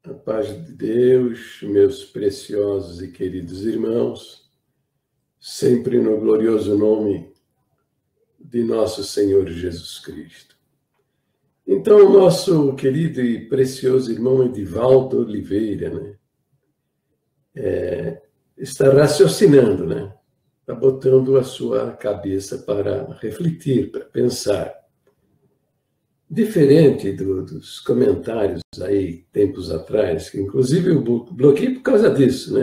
A paz de Deus, meus preciosos e queridos irmãos, sempre no glorioso nome de nosso Senhor Jesus Cristo. Então, o nosso querido e precioso irmão Edivaldo Oliveira, está raciocinando, está botando a sua cabeça para refletir, para pensar. Diferente dos comentários aí, tempos atrás, que inclusive eu bloqueei por causa disso,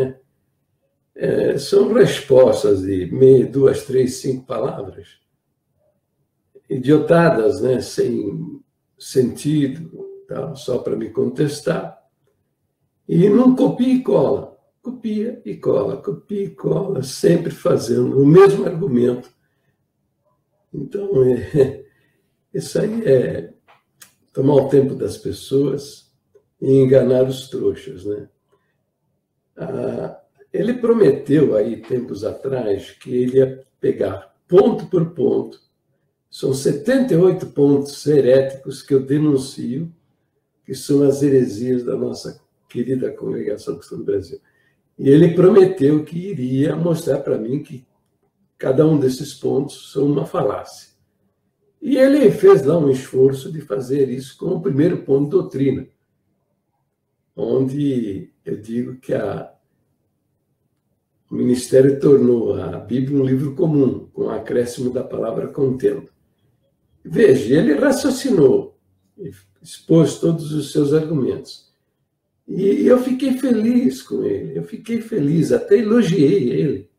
são respostas de meia, 2, 3, 5 palavras, idiotadas, sem sentido, só para me contestar. E não copia e cola, copia e cola, sempre fazendo o mesmo argumento. Então, isso aí é tomar o tempo das pessoas e enganar os trouxas, Ele prometeu aí, tempos atrás, que ele ia pegar ponto por ponto. São 78 pontos heréticos que eu denuncio, que são as heresias da nossa querida Congregação Cristã do Brasil. E ele prometeu que iria mostrar para mim que cada um desses pontos são uma falácia. E ele fez lá um esforço de fazer isso com o primeiro ponto de doutrina, onde eu digo que o ministério tornou a Bíblia um livro comum, com o acréscimo da palavra contendo. Veja, ele raciocinou, expôs todos os seus argumentos. E eu fiquei feliz com ele, até elogiei ele.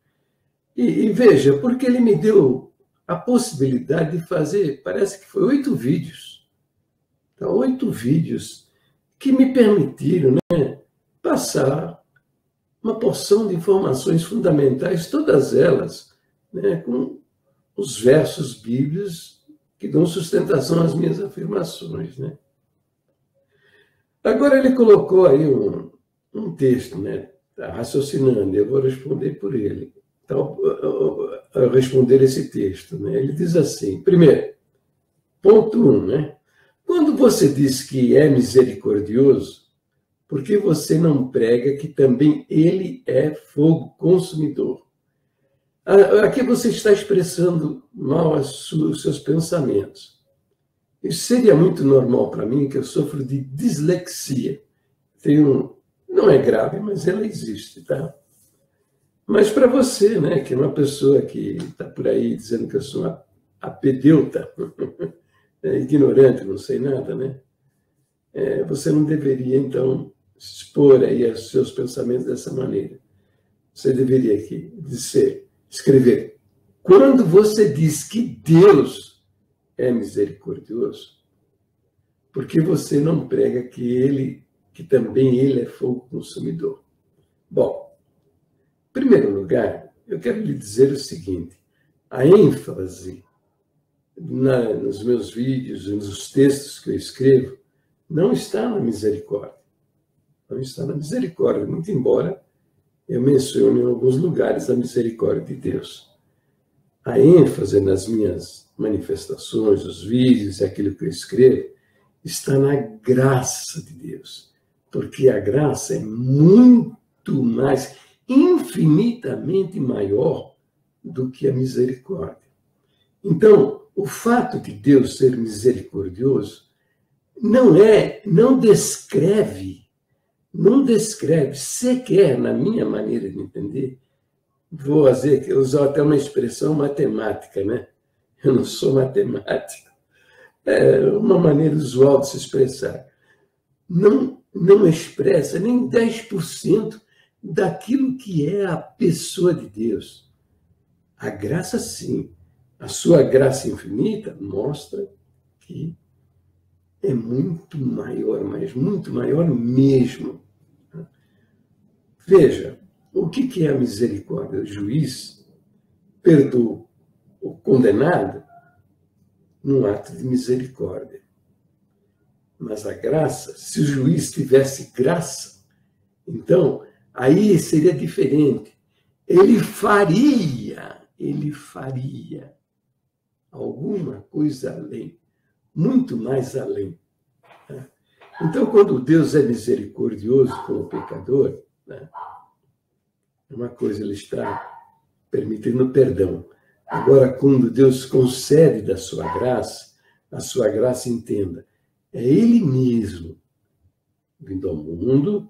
E veja, porque ele me deu a possibilidade de fazer, parece que foi 8 vídeos. 8 vídeos que me permitiram passar uma porção de informações fundamentais, todas elas com os versos bíblicos que dão sustentação às minhas afirmações. Agora ele colocou aí um texto, está raciocinando, eu vou responder por ele. Então, a responder esse texto. Ele diz assim, primeiro, ponto 1, quando você diz que é misericordioso, por que você não prega que também ele é fogo consumidor? Aqui você está expressando mal os seus pensamentos. Isso seria muito normal para mim, que eu sofro de dislexia. Não é grave, mas ela existe, tá? Mas para você, que é uma pessoa que está por aí dizendo que eu sou uma apedeuta, ignorante, não sei nada, você não deveria, então, expor aí os seus pensamentos dessa maneira. Você deveria aqui escrever, quando você diz que Deus é misericordioso, porque você não prega que também ele é fogo consumidor. Bom, em primeiro lugar, eu quero lhe dizer o seguinte, a ênfase nos meus vídeos e nos textos que eu escrevo não está na misericórdia. Não está na misericórdia, muito embora eu mencione em alguns lugares a misericórdia de Deus. A ênfase nas minhas manifestações, os vídeos e aquilo que eu escrevo, está na graça de Deus. Porque a graça é muito mais, infinitamente maior do que a misericórdia. Então, o fato de Deus ser misericordioso não descreve sequer, na minha maneira de entender, vou usar até uma expressão matemática, Eu não sou matemático. É uma maneira usual de se expressar. Não expressa nem 10% daquilo que é a pessoa de Deus. A graça, sim. A sua graça infinita mostra que é muito maior, mas muito maior mesmo. Veja, o que é a misericórdia? O juiz perdoa o condenado num ato de misericórdia. Mas a graça, se o juiz tivesse graça, então, aí seria diferente. Ele faria alguma coisa além, muito mais além. Então, quando Deus é misericordioso com o pecador, né, uma coisa, ele está permitindo perdão. Agora, quando Deus concede da sua graça, a sua graça, entenda, é Ele mesmo vindo ao mundo,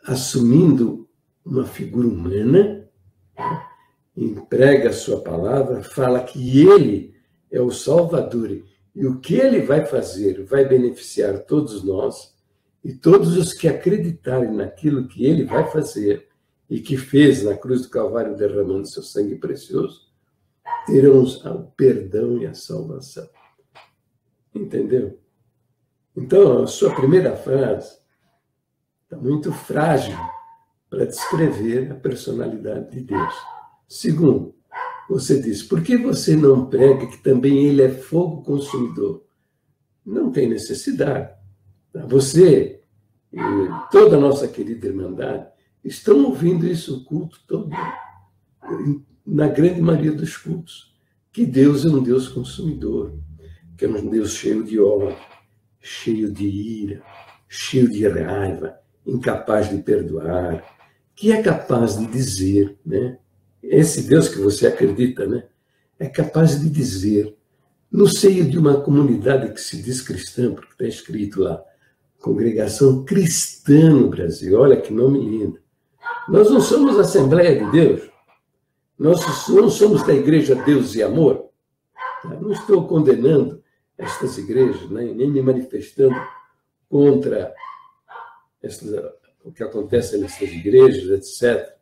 assumindo uma figura humana, emprega a sua palavra, fala que Ele é o Salvador e o que Ele vai fazer vai beneficiar todos nós e todos os que acreditarem naquilo que Ele vai fazer e que fez na cruz do Calvário derramando seu sangue precioso, terão o perdão e a salvação. Entendeu? Então, a sua primeira frase está muito frágil para descrever a personalidade de Deus. Segundo, você diz, por que você não prega que também Ele é fogo consumidor? Não tem necessidade. Você e toda a nossa querida Irmandade estão ouvindo isso o culto todo, na grande maioria dos cultos, que Deus é um Deus consumidor, que é um Deus cheio de ódio, cheio de ira, cheio de raiva, incapaz de perdoar, que é capaz de dizer, né? Esse Deus que você acredita, né? É capaz de dizer, no seio de uma comunidade que se diz cristã, porque está escrito lá, Congregação Cristã no Brasil, olha que nome lindo. Nós não somos Assembleia de Deus, nós não somos da Igreja Deus e Amor. Não estou condenando estas igrejas, né? Nem me manifestando contra o que acontece nessas igrejas, etc.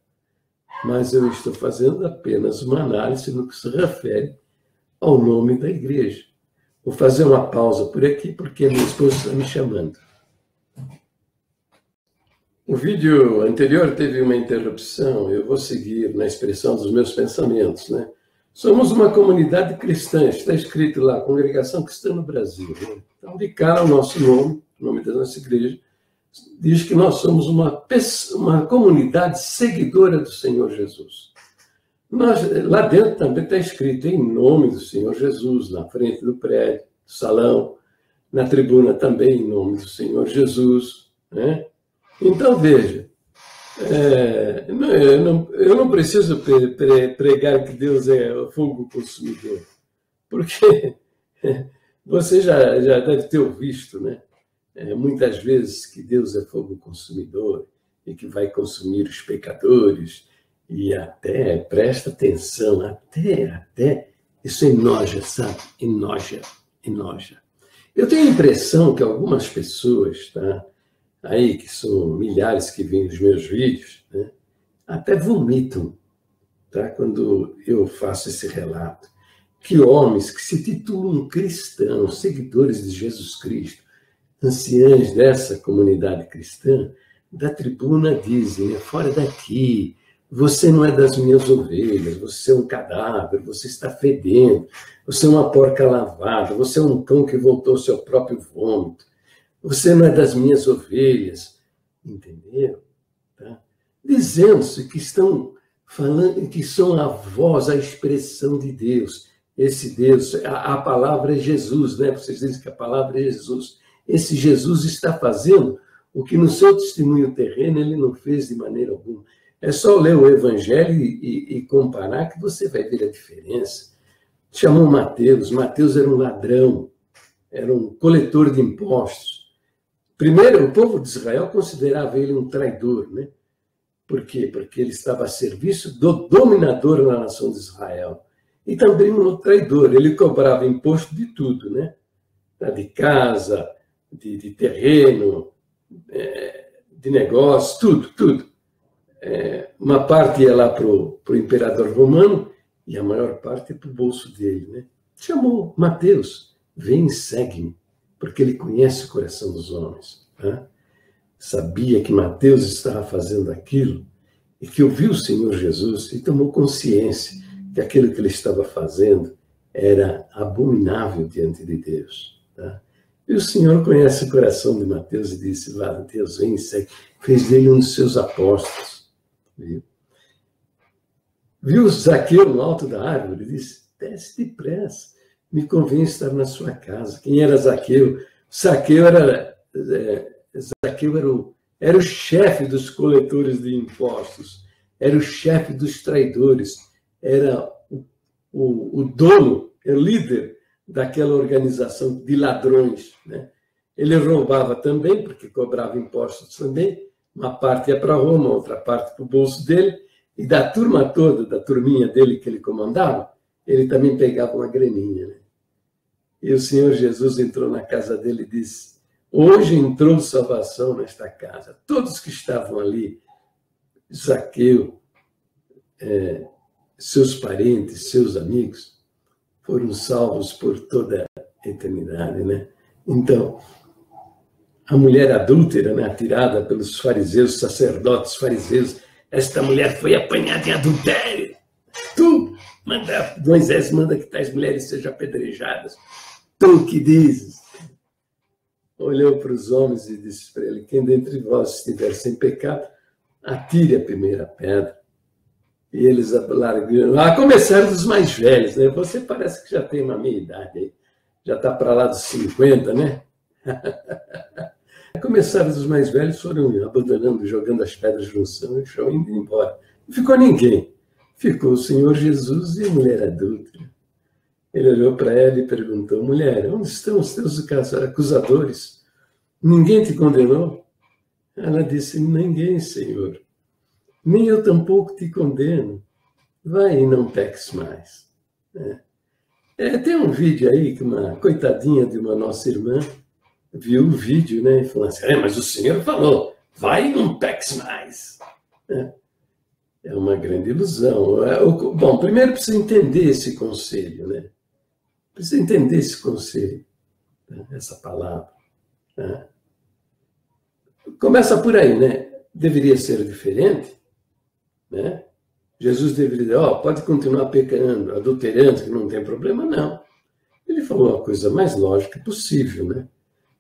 Mas eu estou fazendo apenas uma análise no que se refere ao nome da igreja. Vou fazer uma pausa por aqui, porque a minha esposa está me chamando. O vídeo anterior teve uma interrupção, eu vou seguir na expressão dos meus pensamentos, né? Somos uma comunidade cristã, está escrito lá, Congregação Cristã no Brasil. Né? Então, de cara, o nosso nome, o nome da nossa igreja, diz que nós somos uma comunidade seguidora do Senhor Jesus. Lá dentro também está escrito em nome do Senhor Jesus, na frente do prédio, do salão, na tribuna também em nome do Senhor Jesus. Né? Então, veja, eu não preciso pregar que Deus é o fogo consumidor, porque você já deve ter visto, né? Muitas vezes que Deus é fogo consumidor e que vai consumir os pecadores e até, presta atenção, até, isso enoja, sabe? Enoja. Eu tenho a impressão que algumas pessoas, tá? Aí, que são milhares que veem os meus vídeos, né? Até vomitam, tá? Quando eu faço esse relato, que homens que se titulam cristãos, seguidores de Jesus Cristo, anciãos dessa comunidade cristã, da tribuna dizem, fora daqui, você não é das minhas ovelhas, você é um cadáver, você está fedendo, você é uma porca lavada, você é um cão que voltou ao seu próprio vômito, você não é das minhas ovelhas, entenderam? Tá? Dizendo-se que estão falando, que são a voz, a expressão de Deus. Esse Deus, a palavra é Jesus, né? Vocês dizem que a palavra é Jesus. Esse Jesus está fazendo o que no seu testemunho terreno ele não fez de maneira alguma. É só ler o Evangelho e comparar que você vai ver a diferença. Chamou Mateus. Mateus era um ladrão, era um coletor de impostos. Primeiro, o povo de Israel considerava ele um traidor, né? Por quê? Porque ele estava a serviço do dominador na nação de Israel. E também um traidor. Ele cobrava imposto de tudo, né? De casa, de terreno, de negócio, tudo. Uma parte ia lá para o imperador romano e a maior parte para o bolso dele, né? Chamou Mateus, vem e segue-me, porque ele conhece o coração dos homens. Né? Sabia que Mateus estava fazendo aquilo e que ouviu o Senhor Jesus e tomou consciência que aquilo que ele estava fazendo era abominável diante de Deus. Tá? E o Senhor conhece o coração de Mateus e disse, lá, Mateus, vem e segue. Fez dele um dos seus apóstolos. Viu Zaqueu no alto da árvore e disse, desce depressa, me convém estar na sua casa. Quem era Zaqueu? Zaqueu era o chefe dos coletores de impostos, era o chefe dos traidores, era o dono, o líder daquela organização de ladrões, né? Ele roubava também, porque cobrava impostos também, uma parte ia para Roma, outra parte para o bolso dele, e da turma toda, da turminha dele que ele comandava, ele também pegava uma graninha, né? E o Senhor Jesus entrou na casa dele e disse: hoje entrou salvação nesta casa. Todos que estavam ali, Zaqueu, seus parentes, seus amigos, foram salvos por toda a eternidade, né? Então, a mulher adúltera, né, atirada pelos fariseus, sacerdotes fariseus, esta mulher foi apanhada em adultério. Moisés manda que tais mulheres sejam apedrejadas. Tu que dizes? Olhou para os homens e disse para ele: quem dentre vós estiver sem pecado, atire a primeira pedra. E eles largaram, a começar dos mais velhos, né? Você parece que já tem uma meia idade aí, já está para lá dos 50, né? A começar dos mais velhos, foram abandonando, jogando as pedras no chão e indo embora. Não ficou ninguém. Ficou o Senhor Jesus e a mulher adulta. Ele olhou para ela e perguntou: mulher, onde estão os teus acusadores? Ninguém te condenou? Ela disse: ninguém, Senhor. Nem eu tampouco te condeno. Vai e não peques mais. Tem um vídeo aí que uma coitadinha de uma nossa irmã viu o vídeo, né? E falou assim: mas o Senhor falou, vai e não peques mais. É uma grande ilusão. Bom, primeiro precisa entender esse conselho, né? Precisa entender esse conselho, né? Essa palavra. Né? Começa por aí, né? Deveria ser diferente, né? Jesus deveria dizer: pode continuar pecando, adulterando, que não tem problema, não. Ele falou a coisa mais lógica possível, né?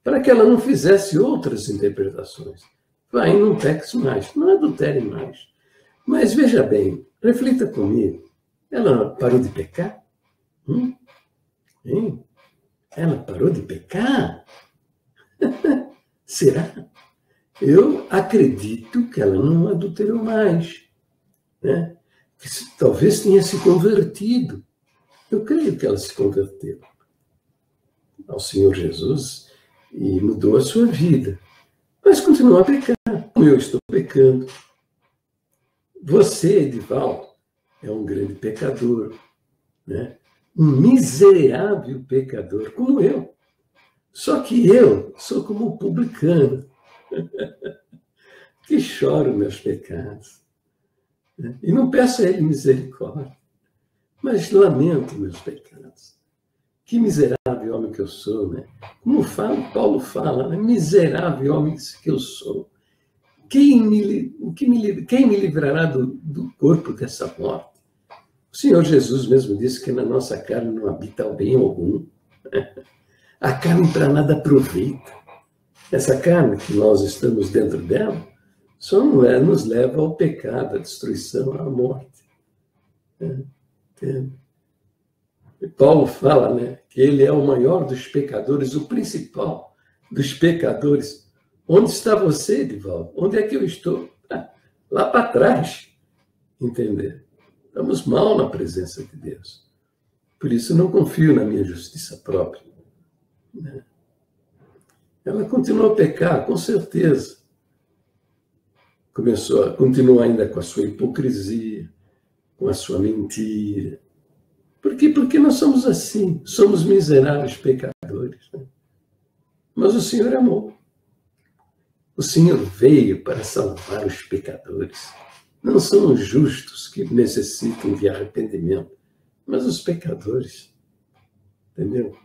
Para que ela não fizesse outras interpretações. Vai, não peques mais, não adultere mais. Mas veja bem, reflita comigo. Ela parou de pecar? Hein? Ela parou de pecar? Será? Eu acredito que ela não adulterou mais, né? Que talvez tenha se convertido. Eu creio que ela se converteu ao Senhor Jesus e mudou a sua vida. Mas continua a pecar, como eu estou pecando. Você, Edivaldo, é um grande pecador, né? Um miserável pecador, como eu. Só que eu sou como um publicano, que choro meus pecados. E não peço a ele misericórdia, mas lamento meus pecados. Que miserável homem que eu sou, né? Como Paulo fala, né? Miserável homem que eu sou. Quem me livrará do corpo dessa morte? O Senhor Jesus mesmo disse que na nossa carne não habita o bem algum. A carne para nada aproveita. Essa carne que nós estamos dentro dela só nos leva ao pecado, à destruição, à morte. E Paulo fala, né, que ele é o maior dos pecadores, o principal dos pecadores. Onde está você, Edivaldo? Onde é que eu estou? Lá para trás. Entender? Estamos mal na presença de Deus. Por isso não confio na minha justiça própria. Ela continuou a pecar, com certeza. Continua ainda com a sua hipocrisia, com a sua mentira. Por quê? Porque nós somos assim, somos miseráveis pecadores. Né? Mas o Senhor amou. O Senhor veio para salvar os pecadores. Não são os justos que necessitam de arrependimento, mas os pecadores. Entendeu?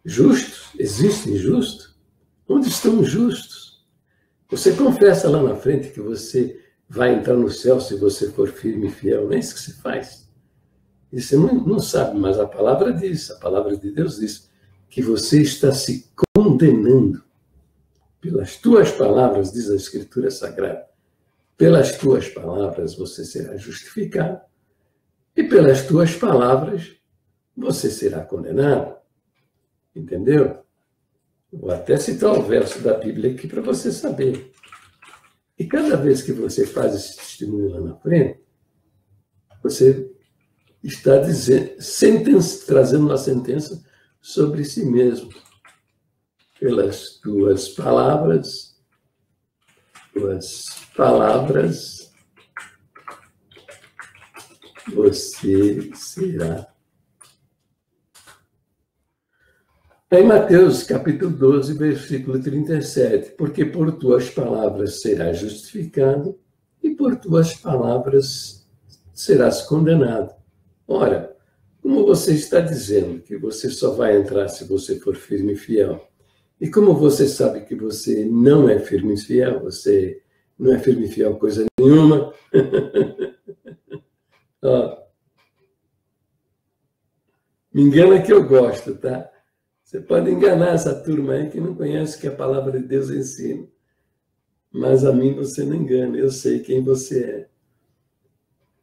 Justos? Existem justos? Onde estão os justos? Você confessa lá na frente que você vai entrar no céu se você for firme e fiel. Não é isso que se faz. E você não sabe, mas a palavra diz, a palavra de Deus diz, que você está se condenando. Pelas tuas palavras, diz a Escritura Sagrada, pelas tuas palavras você será justificado e pelas tuas palavras você será condenado. Entendeu? Vou até citar um verso da Bíblia aqui para você saber. E cada vez que você faz esse testemunho lá na frente, você está trazendo uma sentença sobre si mesmo. Pelas tuas palavras, você será. Em Mateus, capítulo 12, versículo 37, porque por tuas palavras serás justificado e por tuas palavras serás condenado. Ora, como você está dizendo que você só vai entrar se você for firme e fiel, e como você sabe que você não é firme e fiel, você não é firme e fiel coisa nenhuma, ó, me engana que eu gosto, tá? Você pode enganar essa turma aí que não conhece o que a palavra de Deus ensina. Mas a mim você não engana, eu sei quem você é.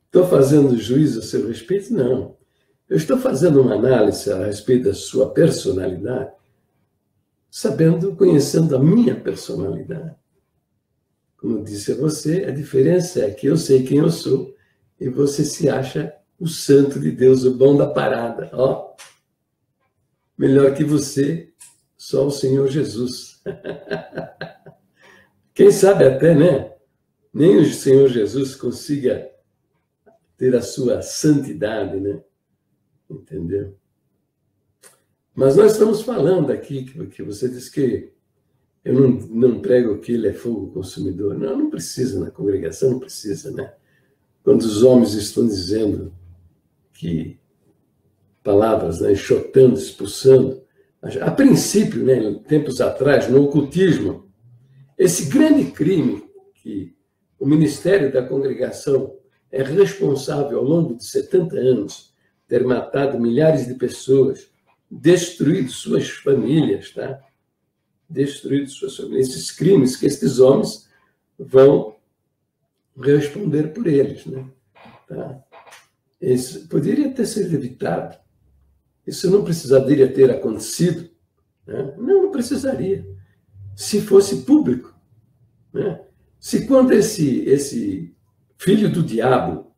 Estou fazendo juízo a seu respeito? Não. Eu estou fazendo uma análise a respeito da sua personalidade, conhecendo a minha personalidade. Como eu disse a você, a diferença é que eu sei quem eu sou e você se acha o santo de Deus, o bom da parada. Ó, melhor que você, só o Senhor Jesus. Quem sabe até, né? Nem o Senhor Jesus consiga ter a sua santidade, né? Entendeu? Mas nós estamos falando aqui, que você diz que eu não prego que ele é fogo consumidor. Não, não precisa, na congregação não precisa, né? Quando os homens estão dizendo que palavras, né, enxotando, expulsando, a princípio, né, tempos atrás, no ocultismo, esse grande crime que o ministério da congregação é responsável ao longo de 70 anos, ter matado milhares de pessoas, destruído suas famílias, tá? Destruído suas famílias. Esses crimes que esses homens vão responder por eles, né? Tá? Isso poderia ter sido evitado. Isso não precisaria ter acontecido, né? Não precisaria. Se fosse público, né? Se quando esse filho do diabo,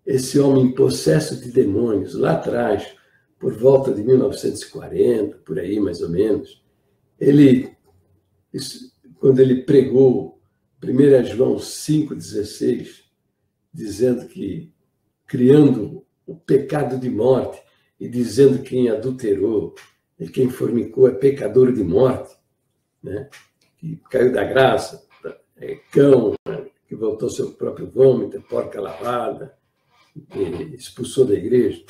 esse homem possesso de demônios, lá atrás, por volta de 1940, por aí mais ou menos, quando ele pregou 1 João 5,16, dizendo que, criando o pecado de morte, e dizendo que quem adulterou e quem fornicou é pecador de morte, né? Que caiu da graça, é cão, né? Que voltou ao seu próprio vômito, é porca lavada, expulsou da igreja.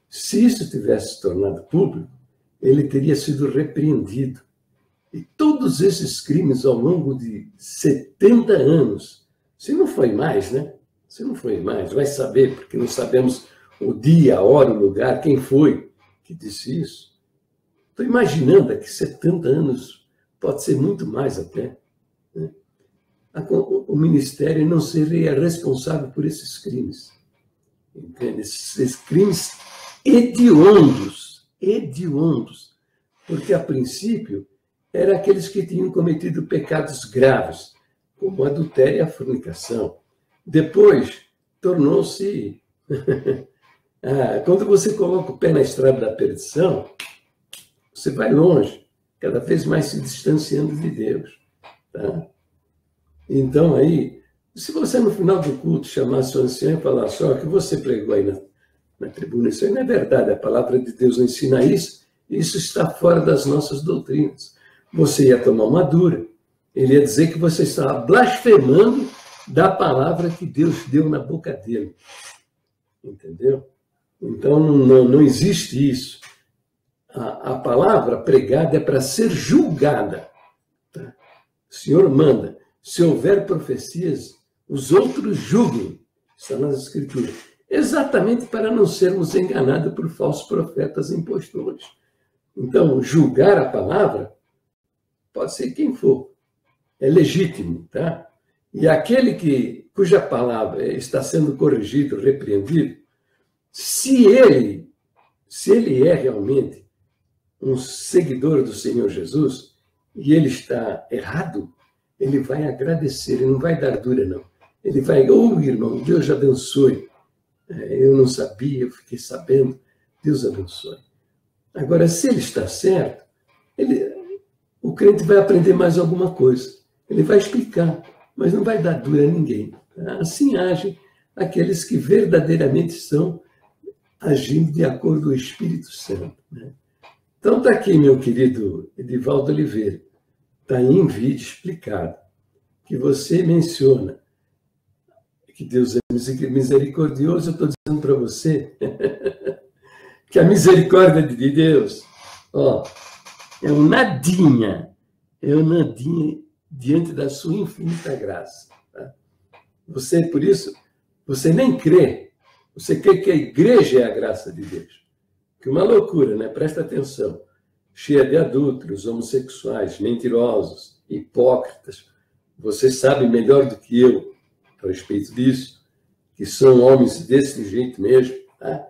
Se isso tivesse se tornado público, ele teria sido repreendido. E todos esses crimes ao longo de 70 anos, se não foi mais, né? Se não foi mais, vai saber, porque não sabemos o dia, a hora, o lugar, quem foi que disse isso. Estou imaginando que 70 anos, pode ser muito mais até, né? O ministério não seria responsável por esses crimes. Entende? Esses crimes hediondos, porque a princípio eram aqueles que tinham cometido pecados graves, como a adultério e a fornicação. Depois, tornou-se... Quando você coloca o pé na estrada da perdição, você vai longe, cada vez mais se distanciando de Deus. Tá? Então, aí, se você no final do culto chamasse o ancião e falasse, ó, que você pregou aí na tribuna, isso aí não é verdade, a palavra de Deus não ensina isso, isso está fora das nossas doutrinas. Você ia tomar uma dura, ele ia dizer que você estava blasfemando da palavra que Deus deu na boca dele. Entendeu? Então, não existe isso. A palavra pregada é para ser julgada. Tá? O Senhor manda, se houver profecias, os outros julguem. Está nas Escrituras. Exatamente para não sermos enganados por falsos profetas e impostores. Então, julgar a palavra pode ser quem for. É legítimo, tá? E aquele cuja palavra está sendo corrigido, repreendido, se ele é realmente um seguidor do Senhor Jesus, e ele está errado, ele vai agradecer, ele não vai dar dura, não. Ele vai, irmão, Deus abençoe. Eu não sabia, eu fiquei sabendo, Deus abençoe. Agora, se ele está certo, o crente vai aprender mais alguma coisa. Ele vai explicar, mas não vai dar dura a ninguém. Assim agem aqueles que verdadeiramente estão agindo de acordo com o Espírito Santo. Né? Então está aqui, meu querido Edivaldo Oliveira, está em vídeo explicado, que você menciona que Deus é misericordioso. Eu estou dizendo para você que a misericórdia de Deus, é um nadinha diante da sua infinita graça. Tá? Você, por isso, você nem crê. Você crê que a igreja é a graça de Deus. Que uma loucura, né? Presta atenção. Cheia de adúlteros, homossexuais, mentirosos, hipócritas. Você sabe melhor do que eu a respeito disso, que são homens desse jeito mesmo. Tá?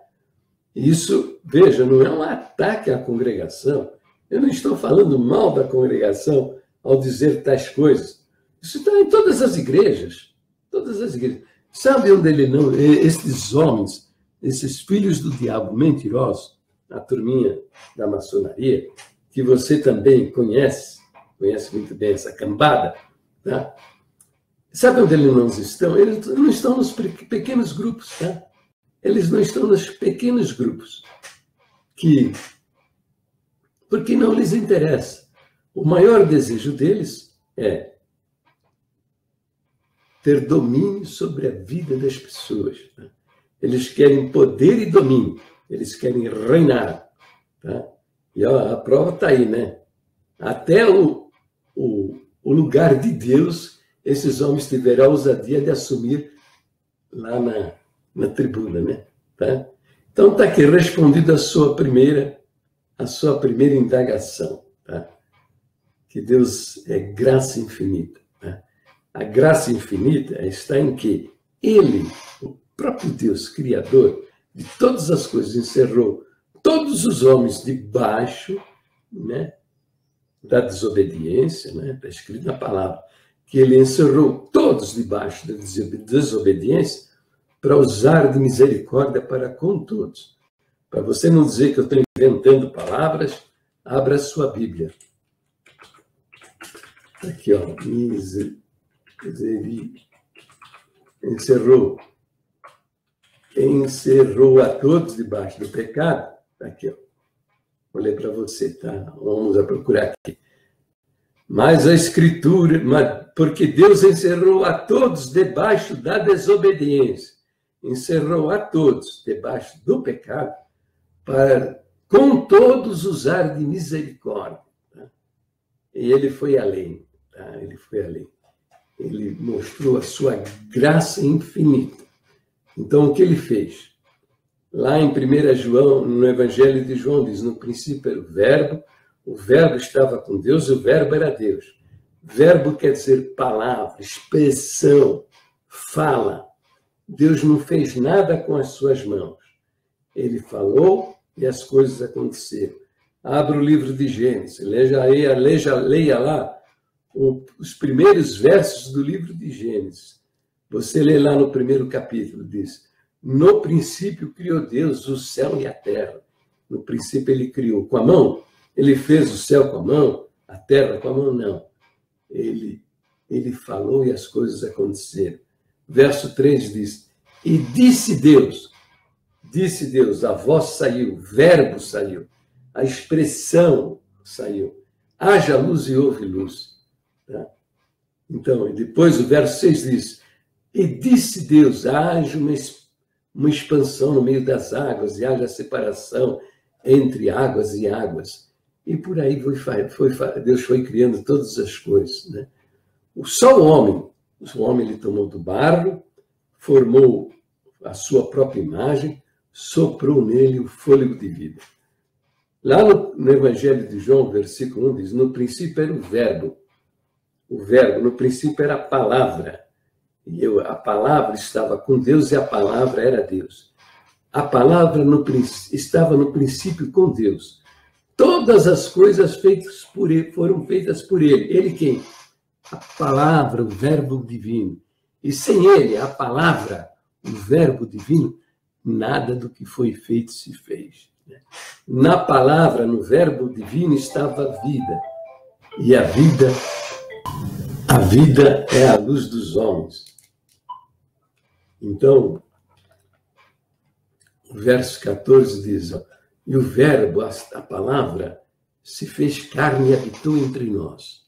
Isso, veja, não é um ataque à congregação. Eu não estou falando mal da congregação ao dizer tais coisas. Isso está em todas as igrejas. Todas as igrejas. Sabe onde ele não... Esses homens, esses filhos do diabo mentirosos, a turminha da maçonaria, que você também conhece muito bem essa cambada, tá? Sabe onde eles não estão? Eles não estão nos pequenos grupos, tá? Eles não estão nos pequenos grupos, porque não lhes interessa. O maior desejo deles é ter domínio sobre a vida das pessoas. Tá? Eles querem poder e domínio. Eles querem reinar. Tá? E a prova está aí, né? Até o lugar de Deus, esses homens tiveram a ousadia de assumir lá na tribuna, né? Tá? Então está aqui respondido a sua primeira indagação. Tá? Que Deus é graça infinita. Tá? A graça infinita está em que Ele, o próprio Deus, Criador de todas as coisas, encerrou todos os homens debaixo, né, da desobediência, né? Está escrito na palavra, que ele encerrou todos debaixo da desobediência para usar de misericórdia para com todos. Para você não dizer que eu estou inventando palavras, abra a sua Bíblia. Aqui, encerrou a todos debaixo do pecado. Aqui, vou ler para você, tá? Vamos procurar aqui. Mas a Escritura, porque Deus encerrou a todos debaixo da desobediência, encerrou a todos debaixo do pecado, para com todos usar de misericórdia. Tá? E ele foi além. Tá? Ele foi além. Ele mostrou a sua graça infinita. Então, o que ele fez? Lá em 1 João, no Evangelho de João, diz, no princípio era o verbo estava com Deus e o verbo era Deus. Verbo quer dizer palavra, expressão, fala. Deus não fez nada com as suas mãos. Ele falou e as coisas aconteceram. Abra o livro de Gênesis, leia lá os primeiros versos do livro de Gênesis. Você lê lá no primeiro capítulo, diz, no princípio criou Deus o céu e a terra. No princípio ele criou com a mão. Ele fez o céu com a mão, a terra com a mão, não. Ele falou e as coisas aconteceram. Verso 3 diz, e disse Deus, a voz saiu, o verbo saiu, a expressão saiu. Haja luz e houve luz. Tá? Então, e depois o verso 6 diz, e disse Deus, haja uma expansão no meio das águas, e haja separação entre águas e águas. E por aí Deus foi criando todas as coisas. Né? Só o homem ele tomou do barro, formou a sua própria imagem, soprou nele o fôlego de vida. Lá no Evangelho de João, versículo 1, diz, no princípio era o verbo, no princípio era a palavra, e a palavra estava com Deus e a palavra era Deus. A palavra estava no princípio com Deus. Todas as coisas feitas por ele, foram feitas por ele. Ele quem? A palavra, o verbo divino. E sem ele, a palavra, o verbo divino, nada do que foi feito se fez. Na palavra, no verbo divino, estava a vida. E a vida é a luz dos homens. Então, o verso 14 diz, e o verbo, a palavra, se fez carne e habitou entre nós.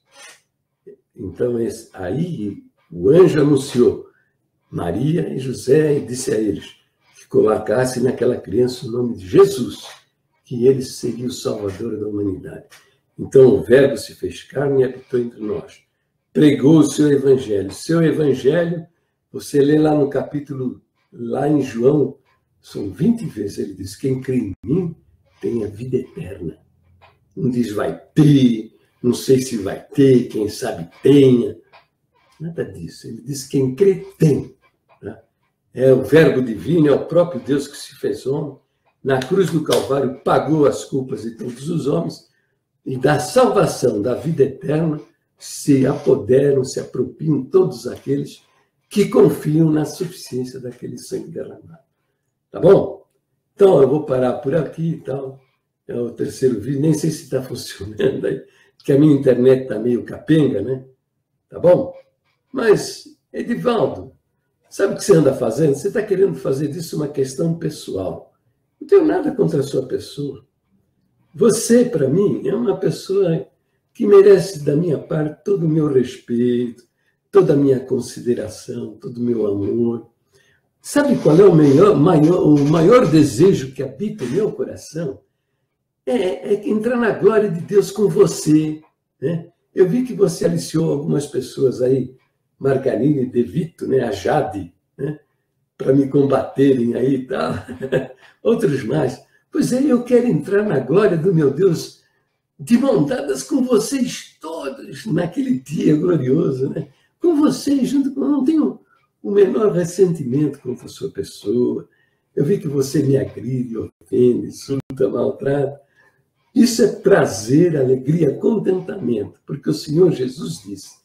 Então, aí o anjo anunciou Maria e José e disse a eles que colocassem naquela criança o nome de Jesus, que ele seria o Salvador da humanidade. Então, o verbo se fez carne e habitou entre nós. Pregou o seu evangelho. Seu evangelho, você lê lá no capítulo, lá em João, são 20 vezes, ele diz, quem crê em mim tem a vida eterna. Não diz vai ter, não sei se vai ter, quem sabe tenha. Nada disso. Ele diz quem crê tem. Tá? É o verbo divino, é o próprio Deus que se fez homem. Na cruz do Calvário pagou as culpas de todos os homens e da salvação, da vida eterna, se apoderam, se apropriam todos aqueles que confiam na suficiência daquele sangue derramado. Tá bom? Então, eu vou parar por aqui e tal. É o terceiro vídeo, nem sei se está funcionando aí, porque a minha internet está meio capenga, né? Tá bom? Mas, Edivaldo, sabe o que você anda fazendo? Você está querendo fazer disso uma questão pessoal. Não tenho nada contra a sua pessoa. Você, para mim, é uma pessoa que merece da minha parte todo o meu respeito, toda a minha consideração, todo o meu amor. Sabe qual é o maior desejo que habita o meu coração? É entrar na glória de Deus com você. Né? Eu vi que você aliciou algumas pessoas aí, Margarine, De Vito, né? A Jade, né? Para me combaterem aí e tal. Outros mais. Pois é, eu quero entrar na glória do meu Deus de mão dadas com vocês todos naquele dia glorioso, né? Com vocês, junto com... Eu não tenho o menor ressentimento contra a sua pessoa. Eu vi que você me agride, ofende, insulta, maltrata. Isso é prazer, alegria, contentamento, porque o Senhor Jesus disse,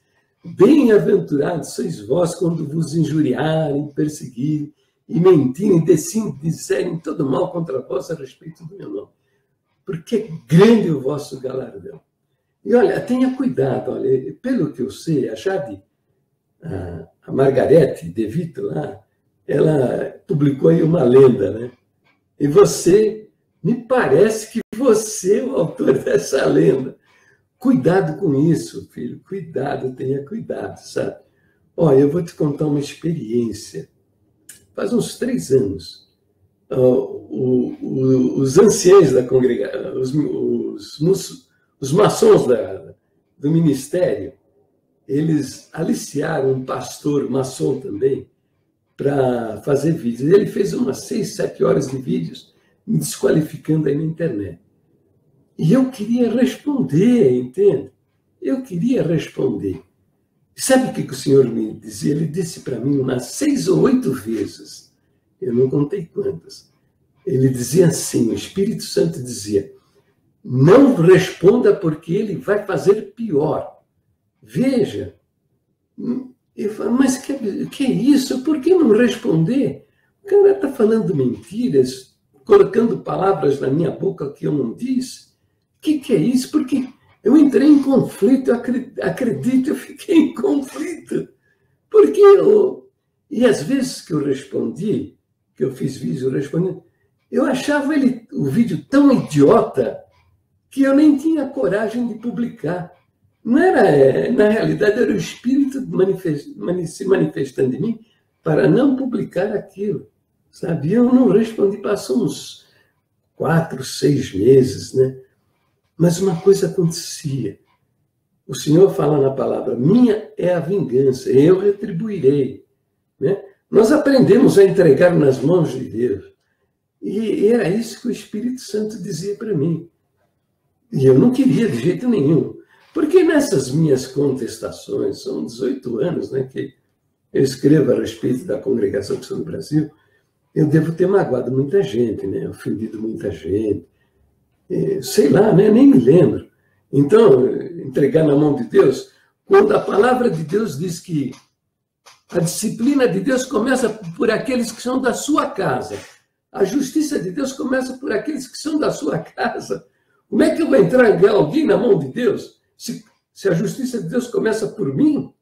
bem-aventurados sois vós quando vos injuriarem, perseguirem e mentirem, disserem todo mal contra vós a respeito do meu nome. Porque é grande o vosso galardão. E olha, tenha cuidado, olha, pelo que eu sei, a Jade, a Margarete De Vito lá, ela publicou aí uma lenda, né? E você, me parece que você é o autor dessa lenda. Cuidado com isso, filho. Cuidado, tenha cuidado, sabe? Olha, eu vou te contar uma experiência. Faz uns 3 anos, os anciãos da congregação, os maçons do ministério, eles aliciaram um pastor maçom também para fazer vídeos. Ele fez umas 6, 7 horas de vídeos me desqualificando aí na internet. E eu queria responder, entende? Eu queria responder. Sabe o que o Senhor me dizia? Ele disse para mim umas 6 ou 8 vezes, eu não contei quantas. Ele dizia assim, o Espírito Santo dizia, não responda porque ele vai fazer pior. Veja. Eu falo, mas que é isso? Por que não responder? O cara está falando mentiras, colocando palavras na minha boca que eu não disse. O que é isso? Porque eu entrei em conflito, eu acredito, eu fiquei em conflito. Porque e às vezes que eu respondi, que eu fiz vídeo, eu respondi, eu achava o vídeo tão idiota que eu nem tinha coragem de publicar. Não era, na realidade, era o Espírito se manifestando em mim para não publicar aquilo, sabe? Eu não respondi, passou uns 4, 6 meses, né? Mas uma coisa acontecia. O Senhor fala na palavra, minha é a vingança, eu retribuirei. Né? Nós aprendemos a entregar nas mãos de Deus. E era isso que o Espírito Santo dizia para mim. E eu não queria de jeito nenhum. Porque nessas minhas contestações, são 18 anos, né, que eu escrevo a respeito da Congregação Cristã do Brasil, eu devo ter magoado muita gente, né, ofendido muita gente. sei lá, né? Nem me lembro. Então, entregar na mão de Deus, quando a palavra de Deus diz que a disciplina de Deus começa por aqueles que são da sua casa, a justiça de Deus começa por aqueles que são da sua casa. Como é que eu vou entregar alguém na mão de Deus se a justiça de Deus começa por mim?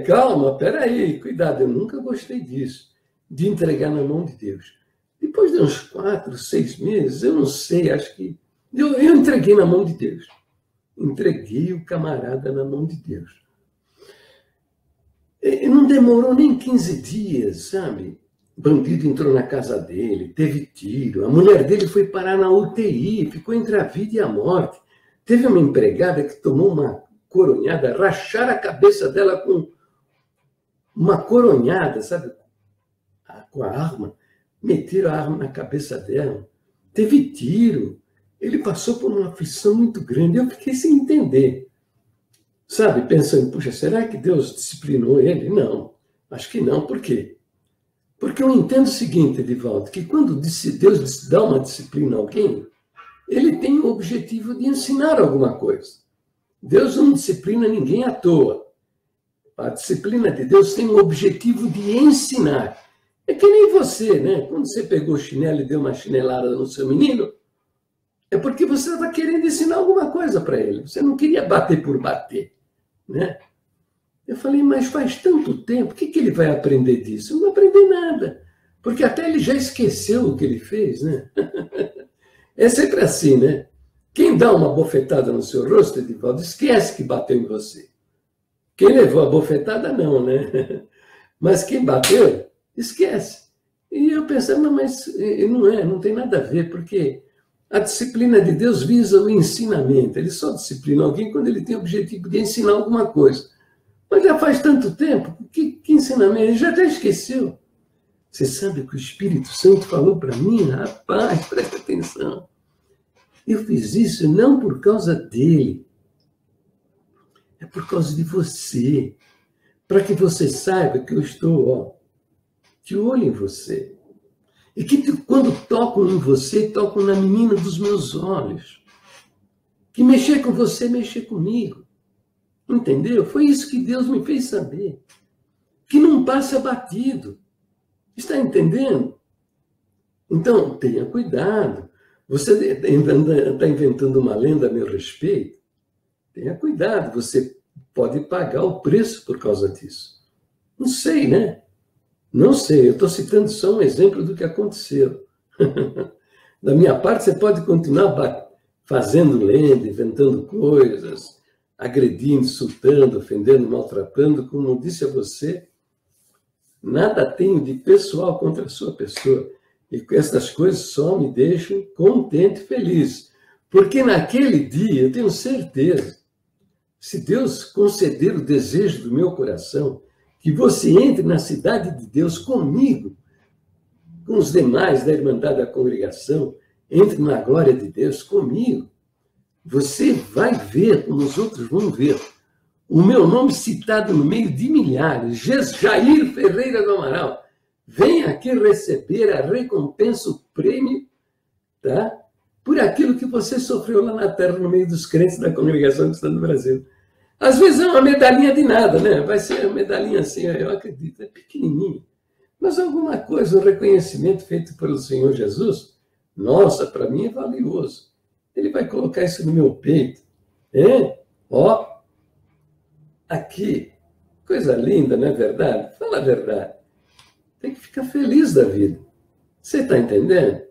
Calma, peraí, cuidado, eu nunca gostei disso, de entregar na mão de Deus. Depois de uns 4, 6 meses, eu não sei, acho que eu entreguei na mão de Deus. Entreguei o camarada na mão de Deus. E não demorou nem 15 dias, sabe? O bandido entrou na casa dele, teve tiro, a mulher dele foi parar na UTI, ficou entre a vida e a morte. Teve uma empregada que tomou uma coronhada, racharam a cabeça dela com uma coronhada, sabe? Com a arma, meteram a arma na cabeça dela. Teve tiro, ele passou por uma aflição muito grande. Eu fiquei sem entender, sabe? Pensando, puxa, será que Deus disciplinou ele? Não, acho que não. Por quê? Porque eu entendo o seguinte, Edivaldo, que quando Deus dá uma disciplina a alguém, ele tem o objetivo de ensinar alguma coisa. Deus não disciplina ninguém à toa. A disciplina de Deus tem o objetivo de ensinar. É que nem você, né? Quando você pegou o chinelo e deu uma chinelada no seu menino, é porque você estava querendo ensinar alguma coisa para ele. Você não queria bater por bater, né? Eu falei, mas faz tanto tempo, o que ele vai aprender disso? Eu não aprendi nada, porque até ele já esqueceu o que ele fez, né? É sempre assim, né? Quem dá uma bofetada no seu rosto, Edivaldo, esquece que bateu em você. Quem levou a bofetada, não, né? Mas quem bateu, esquece. E eu pensava, mas não tem nada a ver, porque a disciplina de Deus visa o ensinamento. Ele só disciplina alguém quando ele tem o objetivo de ensinar alguma coisa. Mas já faz tanto tempo, que ensinamento? Ele já até esqueceu. Você sabe o que o Espírito Santo falou para mim? Rapaz, presta atenção. Eu fiz isso não por causa dele, é por causa de você. Para que você saiba que eu estou, de olho em você. E que quando tocam em você, tocam na menina dos meus olhos. Que mexer com você, mexer comigo. Entendeu? Foi isso que Deus me fez saber. Que não passa batido. Está entendendo? Então, tenha cuidado. Você está inventando uma lenda a meu respeito? Tenha cuidado, você pode pagar o preço por causa disso. Não sei, né? Não sei, eu estou citando só um exemplo do que aconteceu. Da minha parte, você pode continuar fazendo lenda, inventando coisas, agredindo, insultando, ofendendo, maltratando, como eu disse a você, nada tenho de pessoal contra a sua pessoa. E essas coisas só me deixam contente e feliz. Porque naquele dia, eu tenho certeza, se Deus conceder o desejo do meu coração, que você entre na cidade de Deus comigo, com os demais da Irmandade da Congregação, entre na glória de Deus comigo, você vai ver, como os outros vão ver, o meu nome citado no meio de milhares, Jair Ferreira do Amaral. Vem aqui receber a recompensa, o prêmio, tá? Por aquilo que você sofreu lá na terra, no meio dos crentes da Congregação Cristã do Brasil. Às vezes é uma medalhinha de nada, né? Vai ser uma medalhinha assim, eu acredito, é pequenininha. Mas alguma coisa, um reconhecimento feito pelo Senhor Jesus, nossa, para mim é valioso. Ele vai colocar isso no meu peito. Aqui, coisa linda, não é verdade? Fala a verdade. Tem que ficar feliz da vida. Você está entendendo?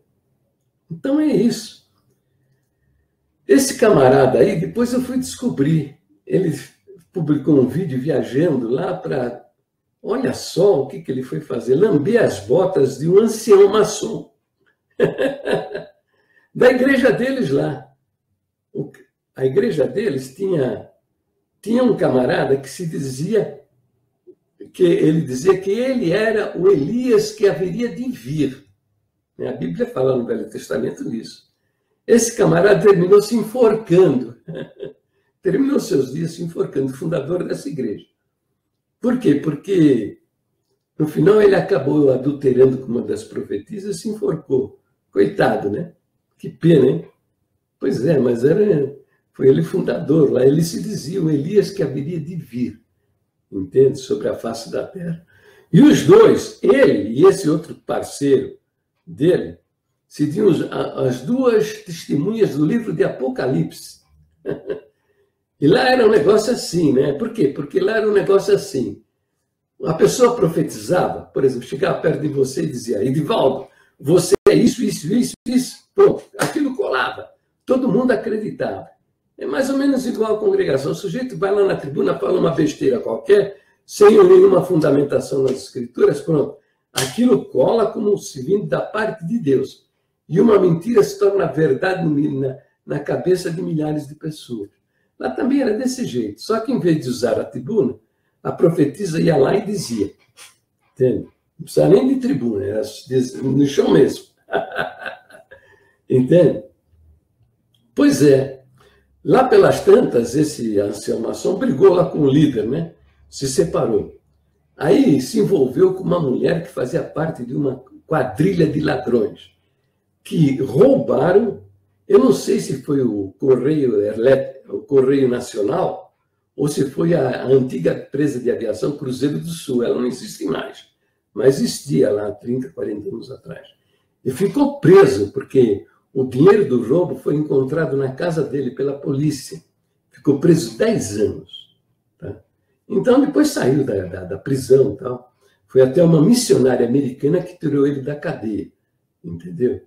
Então é isso. Esse camarada aí, depois eu fui descobrir. Ele publicou um vídeo viajando lá para... Olha só o que ele foi fazer. Lamber as botas de um ancião maçom. Da igreja deles lá. A igreja deles tinha um camarada que se dizia... ele dizia que ele era o Elias que haveria de vir. A Bíblia fala no Velho Testamento isso. Esse camarada terminou se enforcando. Terminou seus dias se enforcando, fundador dessa igreja. Por quê? Porque no final ele acabou adulterando com uma das profetisas e se enforcou. Coitado, né? Que pena, hein? Pois é, mas foi ele fundador lá. Ele se dizia o Elias que haveria de vir, entende? Sobre a face da terra. E os dois, ele e esse outro parceiro dele, seriam as duas testemunhas do livro de Apocalipse. E lá era um negócio assim, né? Por quê? Porque lá era um negócio assim. A pessoa profetizava, por exemplo, chegava perto de você e dizia: Edivaldo, você é isso, isso, isso, isso. Pronto, aquilo colava. Todo mundo acreditava. É mais ou menos igual a congregação. O sujeito vai lá na tribuna, fala uma besteira qualquer, sem nenhuma fundamentação nas escrituras, pronto. Aquilo cola como se vindo da parte de Deus. E uma mentira se torna verdade na cabeça de milhares de pessoas. Lá também era desse jeito. Só que em vez de usar a tribuna, a profetisa ia lá e dizia. Entende? Não precisava nem de tribuna, era no chão mesmo. Entende? Pois é. Lá pelas tantas, esse ancião maçom brigou lá com o líder, né? Se separou. Aí se envolveu com uma mulher que fazia parte de uma quadrilha de ladrões que roubaram, eu não sei se foi o Correio Nacional ou se foi a antiga empresa de aviação Cruzeiro do Sul. Ela não existe mais, mas existia lá 30, 40 anos atrás. E ficou preso, porque o dinheiro do roubo foi encontrado na casa dele pela polícia. Ficou preso 10 anos. Tá? Então, depois saiu da prisão e tal. Foi até uma missionária americana que tirou ele da cadeia. Entendeu?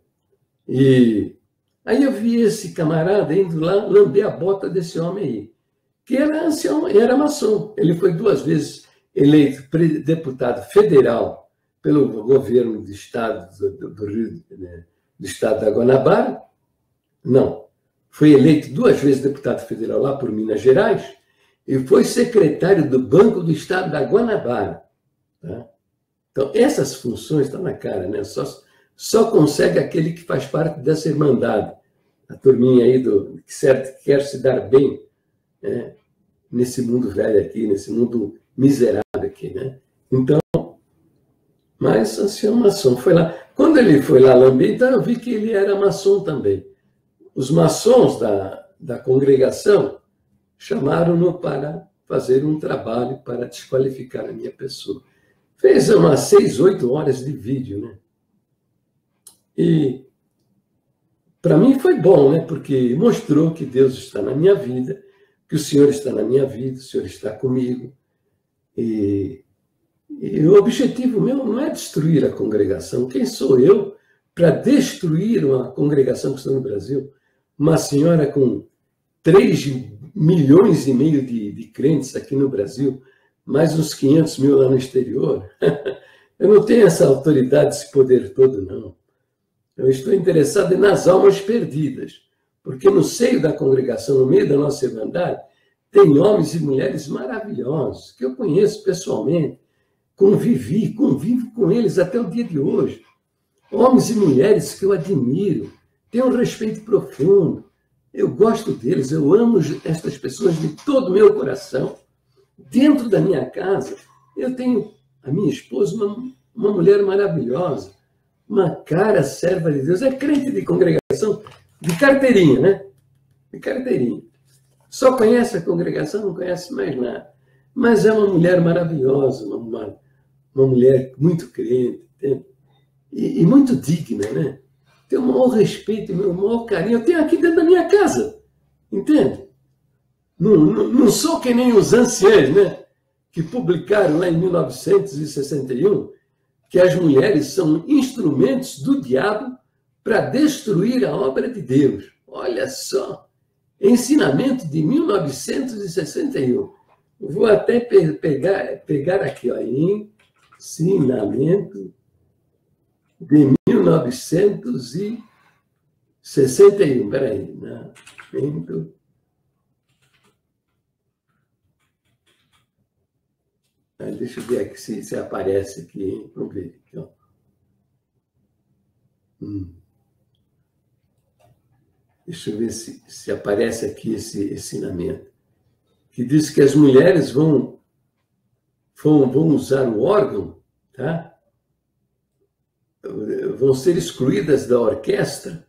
E aí eu vi esse camarada indo lá lamber a bota desse homem aí, que era ancião, era maçom. Ele foi 2 vezes eleito deputado federal pelo governo do estado do Rio, né, do estado da Guanabara. Não, foi eleito 2 vezes deputado federal lá por Minas Gerais e foi secretário do Banco do Estado da Guanabara. Tá? Então, essas funções estão na cara, né? Só consegue aquele que faz parte dessa irmandade. A turminha aí que quer se dar bem, né? Nesse mundo velho aqui, nesse mundo miserável aqui, né? Então, mas ancião maçom foi lá. Quando ele foi lá lamber, então eu vi que ele era maçom também. Os maçons da congregação chamaram-no para fazer um trabalho para desqualificar a minha pessoa. Fez umas 6, 8 horas de vídeo, né? E para mim foi bom, né? Porque mostrou que Deus está na minha vida, que o Senhor está na minha vida, o Senhor está comigo. E o objetivo meu não é destruir a congregação. Quem sou eu para destruir uma congregação que está no Brasil? Uma senhora com 3,5 milhões de crentes aqui no Brasil, mais uns 500 mil lá no exterior. Eu não tenho essa autoridade, esse poder todo, não. Eu estou interessado nas almas perdidas, porque no seio da congregação, no meio da nossa irmandade, tem homens e mulheres maravilhosos, que eu conheço pessoalmente, convivo com eles até o dia de hoje. Homens e mulheres que eu admiro, tenho um respeito profundo, eu gosto deles, eu amo estas pessoas de todo o meu coração. Dentro da minha casa, eu tenho a minha esposa, uma mulher maravilhosa, uma cara serva de Deus, é crente de congregação, de carteirinha, né? De carteirinha. Só conhece a congregação, não conhece mais nada. Mas é uma mulher maravilhosa, uma mulher muito crente, entende? E muito digna, né? Tenho o maior respeito, o maior carinho. Eu tenho aqui dentro da minha casa, entende? Não sou que nem os anciãos, né? Que publicaram lá em 1961 que as mulheres são instrumentos do diabo para destruir a obra de Deus. Olha só, ensinamento de 1961. Vou até pegar aqui, ó, ensinamento de 1961. Peraí, deixa eu ver aqui se aparece aqui, hein? Vamos ver aqui, ó. Deixa eu ver se aparece aqui esse ensinamento. Que diz que as mulheres vão usar o órgão, tá? Vão ser excluídas da orquestra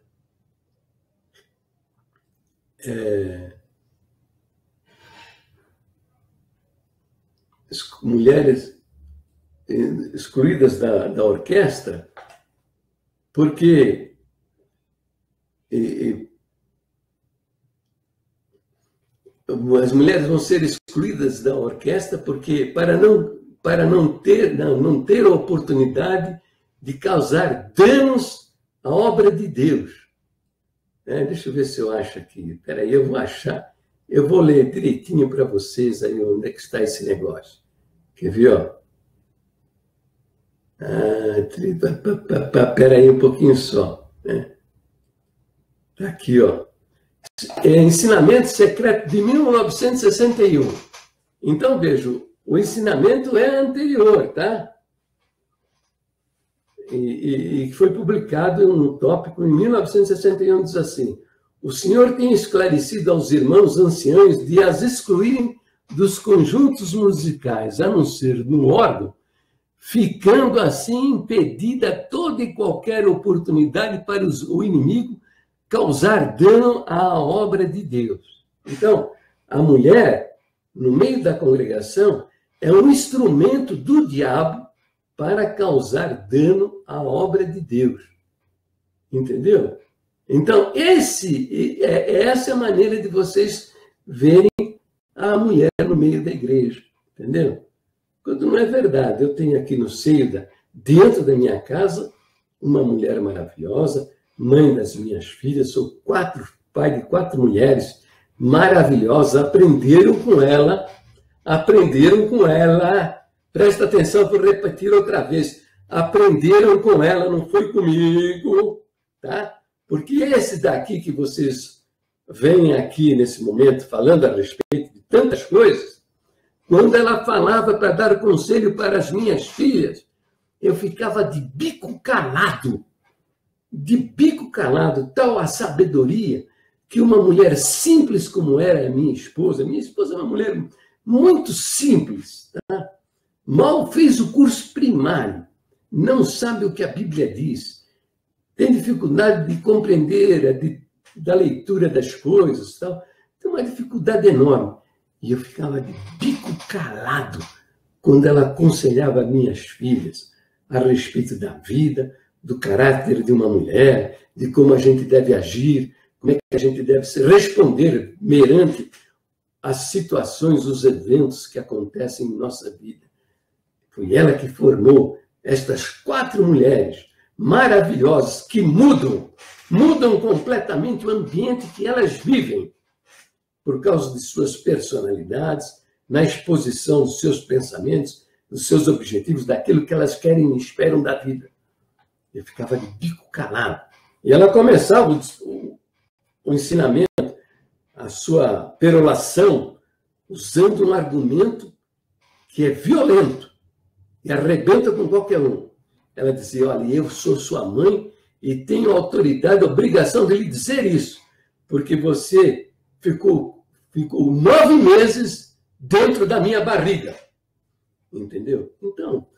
mulheres excluídas da orquestra, porque as mulheres vão ser excluídas da orquestra porque para não ter a oportunidade de causar danos à obra de Deus. Deixa eu ver se eu acho aqui. Espera aí, eu vou achar. Eu vou ler direitinho para vocês aí onde é que está esse negócio. Quer ver, ó? Espera aí um pouquinho só. Está aqui, ó. Ensinamento Secreto de 1961. Então, vejo, o ensinamento é anterior, tá? E foi publicado um tópico em 1961, diz assim: o Senhor tem esclarecido aos irmãos anciãos de as excluírem dos conjuntos musicais, a não ser do órgão, ficando assim impedida toda e qualquer oportunidade para o inimigo causar dano à obra de Deus. Então, a mulher, no meio da congregação, é um instrumento do diabo para causar dano à obra de Deus. Entendeu? Então, essa é a maneira de vocês verem a mulher no meio da igreja. Entendeu? Quando não é verdade. Eu tenho aqui no seio, dentro da minha casa, uma mulher maravilhosa, mãe das minhas filhas, sou pai de 4 mulheres maravilhosas, aprenderam com ela, presta atenção, vou repetir outra vez, aprenderam com ela, não foi comigo, tá? Porque esse daqui que vocês veem aqui nesse momento, falando a respeito de tantas coisas, quando ela falava para dar conselho para as minhas filhas, eu ficava de bico calado, tal a sabedoria que uma mulher simples como era a minha esposa é uma mulher muito simples, tá? Mal fez o curso primário, não sabe o que a Bíblia diz, tem dificuldade de compreender da leitura das coisas, tal. Tem uma dificuldade enorme. E eu ficava de bico calado quando ela aconselhava minhas filhas a respeito da vida, do caráter de uma mulher, de como a gente deve agir, como é que a gente deve se responder perante as situações, os eventos que acontecem em nossa vida. Foi ela que formou estas 4 mulheres maravilhosas que mudam completamente o ambiente que elas vivem por causa de suas personalidades, na exposição dos seus pensamentos, dos seus objetivos, daquilo que elas querem e esperam da vida. Eu ficava de bico calado. E ela começava o ensinamento, a sua perolação, usando um argumento que é violento e arrebenta com qualquer um. Ela dizia: olha, eu sou sua mãe e tenho autoridade, obrigação de lhe dizer isso, porque você ficou 9 meses dentro da minha barriga. Entendeu? Então,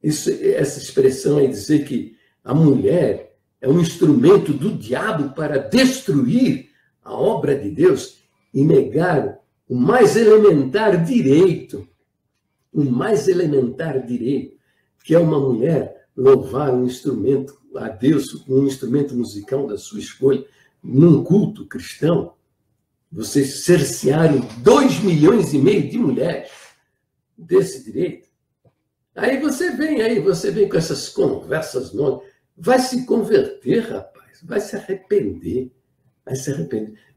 essa expressão é dizer que a mulher é um instrumento do diabo para destruir a obra de Deus e negar o mais elementar direito, que é uma mulher louvar um instrumento a Deus, um instrumento musical da sua escolha, num culto cristão. Vocês cercearam 2,5 milhões de mulheres desse direito. Aí você vem com essas conversas novas. Vai se converter, rapaz. Vai se arrepender.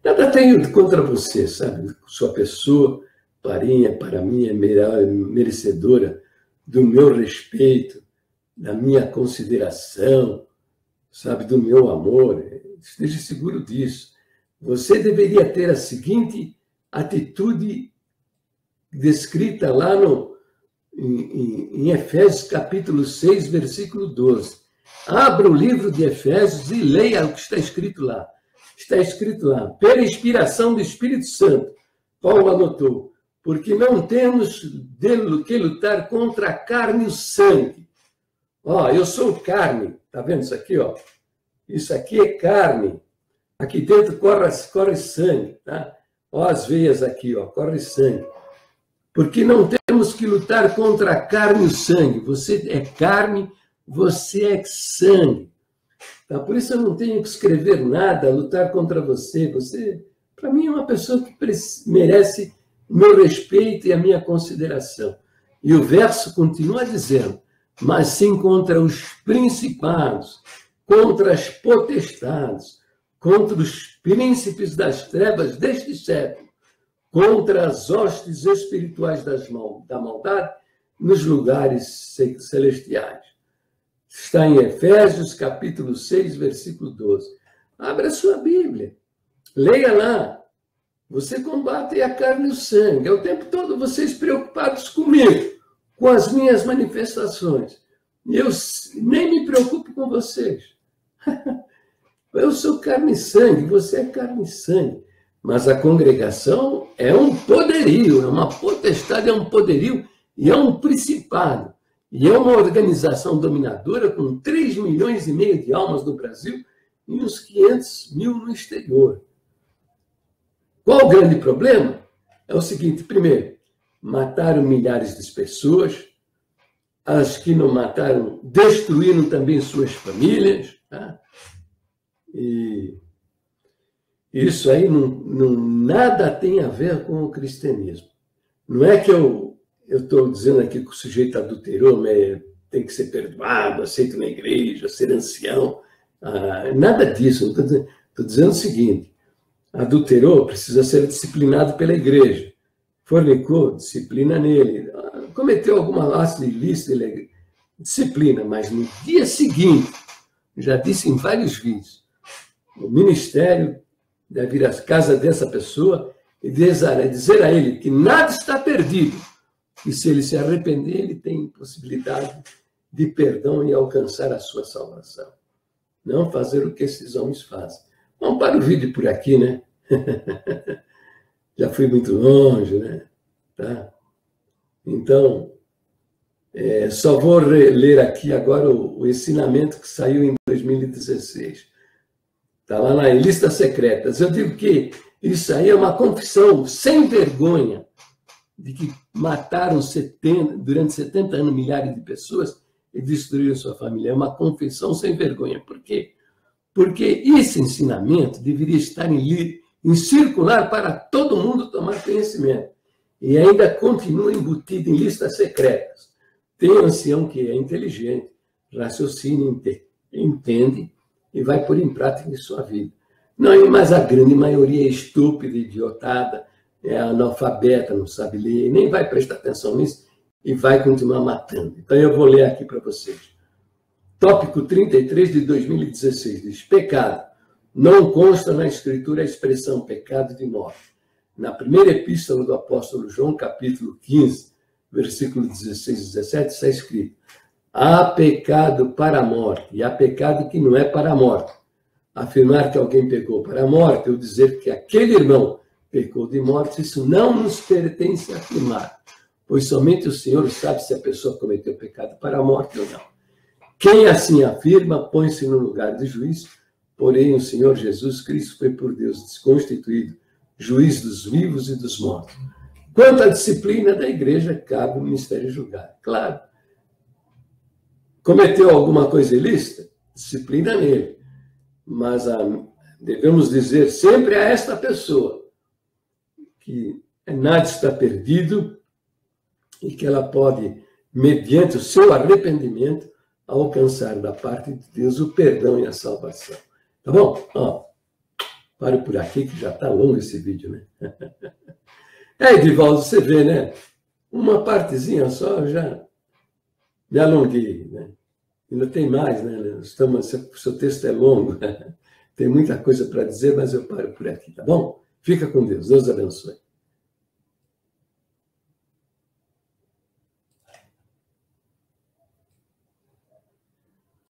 Nada tenho contra você, sabe? Sua pessoa, para mim, é merecedora do meu respeito, da minha consideração, sabe? Do meu amor. Esteja seguro disso. Você deveria ter a seguinte atitude descrita lá em Efésios capítulo 6, versículo 12. Abra o livro de Efésios e leia o que está escrito lá. Está escrito lá: pela inspiração do Espírito Santo, Paulo anotou, porque não temos que lutar contra a carne e o sangue. Ó, eu sou carne, tá vendo isso aqui, ó? Isso aqui é carne. Aqui dentro corre sangue, tá? Ó, as veias aqui, ó, corre sangue. Porque não temos que lutar contra a carne e o sangue. Você é carne, você é sangue. Tá? Por isso eu não tenho que escrever nada, lutar contra você. Você, para mim, é uma pessoa que merece o meu respeito e a minha consideração. E o verso continua dizendo, mas sim contra os principados, contra as potestades, contra os príncipes das trevas deste século, contra as hostes espirituais da maldade nos lugares celestiais. Está em Efésios, capítulo 6, versículo 12. Abra a sua Bíblia, leia lá. Você combate a carne e o sangue. É o tempo todo vocês preocupados comigo, com as minhas manifestações. E eu nem me preocupo com vocês. Eu sou carne e sangue, você é carne e sangue. Mas a congregação é um poderio, é uma potestade, é um poderio e é um principado. E é uma organização dominadora com 3,5 milhões de almas no Brasil e uns 500 mil no exterior. Qual o grande problema? É o seguinte, primeiro, mataram milhares de pessoas, as que não mataram destruíram também suas famílias, tá? E isso aí nada tem a ver com o cristianismo. Não é que eu estou dizendo aqui que o sujeito adulterou, né, tem que ser perdoado, aceito na igreja, ser ancião. Nada disso. Estou dizendo o seguinte, adulterou, precisa ser disciplinado pela igreja. Fornicou, disciplina nele. Cometeu alguma ação ilícita, disciplina. Mas no dia seguinte, já disse em vários vídeos, o ministério deve ir à casa dessa pessoa e dizer a ele que nada está perdido. E se ele se arrepender, ele tem possibilidade de perdão e alcançar a sua salvação. Não fazer o que esses homens fazem. Vamos para o vídeo por aqui, né? Já fui muito longe, né? Tá? Então, só vou ler aqui agora o ensinamento que saiu em 2016. Está lá na lista secretas. Eu digo que isso aí é uma confissão sem vergonha de que mataram durante 70 anos milhares de pessoas e destruíram sua família. É uma confissão sem vergonha. Por quê? Porque esse ensinamento deveria estar em circular para todo mundo tomar conhecimento. E ainda continua embutido em listas secretas. Tem um ancião que é inteligente, raciocina, entende e vai pôr em prática em sua vida. Não, mas a grande maioria é estúpida, idiotada, é analfabeta, não sabe ler, nem vai prestar atenção nisso e vai continuar matando. Então eu vou ler aqui para vocês. Tópico 33 de 2016 diz, pecado. Não consta na Escritura a expressão pecado de morte. Na primeira epístola do apóstolo João, capítulo 15, versículo 16 e 17, está escrito, há pecado para a morte, e há pecado que não é para a morte. Afirmar que alguém pecou para a morte, ou dizer que aquele irmão pecou de morte, isso não nos pertence a afirmar, pois somente o Senhor sabe se a pessoa cometeu pecado para a morte ou não. Quem assim afirma, põe-se no lugar de juiz, porém o Senhor Jesus Cristo foi por Deus desconstituído, juiz dos vivos e dos mortos. Quanto à disciplina da igreja, cabe o ministério julgar. Claro, cometeu alguma coisa ilícita? Disciplina nele. Mas devemos dizer sempre a esta pessoa que nada está perdido e que ela pode, mediante o seu arrependimento, alcançar da parte de Deus o perdão e a salvação. Tá bom? Ó, paro por aqui que já está longo esse vídeo, né? Edivaldo, você vê, né? Uma partezinha só, eu já me alonguei, né? Ainda tem mais, né? O seu texto é longo, tem muita coisa para dizer, mas eu paro por aqui, tá bom? Fica com Deus, Deus abençoe.